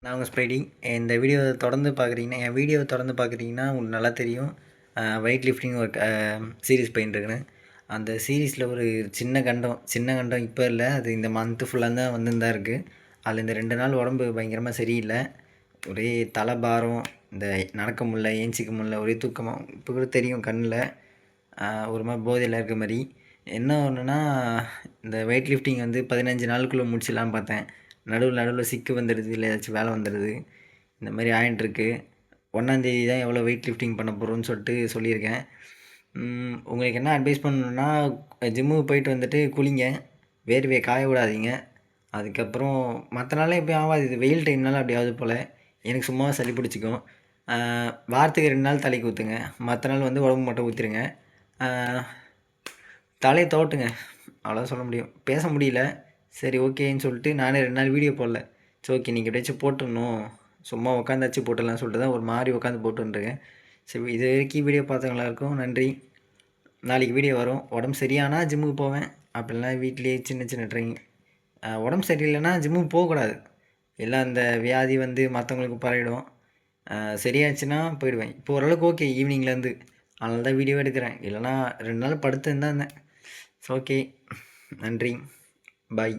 நான் உங்கள் ஸ்ப்ரைடி. இந்த வீடியோ தொடர்ந்து பார்க்குறீங்கன்னா என் வீடியோவை தொடர்ந்து பார்க்குறீங்கன்னா உங்களுக்கு நல்லா தெரியும். வெயிட் லிஃப்டிங் ஒரு சீரீஸ் போயின்ட்டுருக்குன்னு. அந்த சீரீஸில் ஒரு சின்ன கண்டம் இப்போ இல்லை, அது இந்த மந்த்து ஃபுல்லாக தான் வந்துன்னு தான் இருக்குது. அதில் இந்த 2 நாள் உடம்பு பயங்கரமாக சரியில்லை. ஒரே தலை பாரம், இந்த நடக்க முடில, ஏஞ்சிக்க முடில, ஒரே தூக்கமாக இப்போ கூட தெரியும் கண்ணில். ஒரு மாதிரி போதையில் இருக்க மாதிரி. என்ன ஒன்றுனா, இந்த வெயிட் லிஃப்டிங் வந்து 15 நாளுக்குள்ளே முடிச்சிடலான்னு பார்த்தேன். நடுவில் சிக்கு வந்துடுது, இல்லை ஏதாச்சும் வேலை வந்துடுது. இந்த மாதிரி ஆயின்ட்டுருக்கு. 1ஆந்தேதி தான் எவ்வளோ வெயிட் லிஃப்டிங் பண்ண போகிறோன்னு சொல்லியிருக்கேன். உங்களுக்கு என்ன அட்வைஸ் பண்ணணுன்னா, ஜிம்முக்கு போயிட்டு வந்துட்டு குளிங்க, வேர்வையை காய விடாதீங்க. அதுக்கப்புறம் மற்ற நாளே எப்பயும் ஆகாது, இது வெயில் டைம்னால அப்படி ஆகுது போல். எனக்கு சும்மா சளி பிடிச்சிக்கும். வாரத்துக்கு 2 நாள் தலைக்கு ஊற்றுங்க, மற்ற நாள் வந்து உடம்பு மட்டும் ஊற்றிடுங்க. தலையை தோட்டுங்க, அவ்வளோதான் சொல்ல முடியும். பேச முடியல, சரி ஓகேன்னு சொல்லிட்டு நானே 2 நாள் வீடியோ போடல. சரி ஓகே, நீங்கள் எப்படியாச்சும் போட்டுடணும், சும்மா உட்காந்தாச்சும் போட்டுடலாம்னு சொல்லிட்டு தான் ஒரு மாதிரி உட்காந்து போட்டுருக்கேன். சரி, இது வரைக்கும் வீடியோ பார்த்தவங்களுக்கும் நன்றி. நாளைக்கு வீடியோ வரும். உடம்பு சரியானால் ஜிம்முக்கு போவேன், அப்படிலாம் வீட்லேயே சின்ன சின்ன ட்ரைனிங். உடம்பு சரியில்லைன்னா ஜிம்முக்கு போகக்கூடாது. எல்லாம் அந்த வியாதி வந்து மற்றவங்களுக்கு பரவிடும். சரியாச்சுன்னா போயிடுவேன். இப்போ ஓரளவுக்கு ஓகே ஈவினிங்லேருந்து, அதனால தான் வீடியோ எடுக்கிறேன். இல்லைனா 2 நாள் படுத்துன்னு தான் இருந்தேன். ஓகே, நன்றி, பாய்.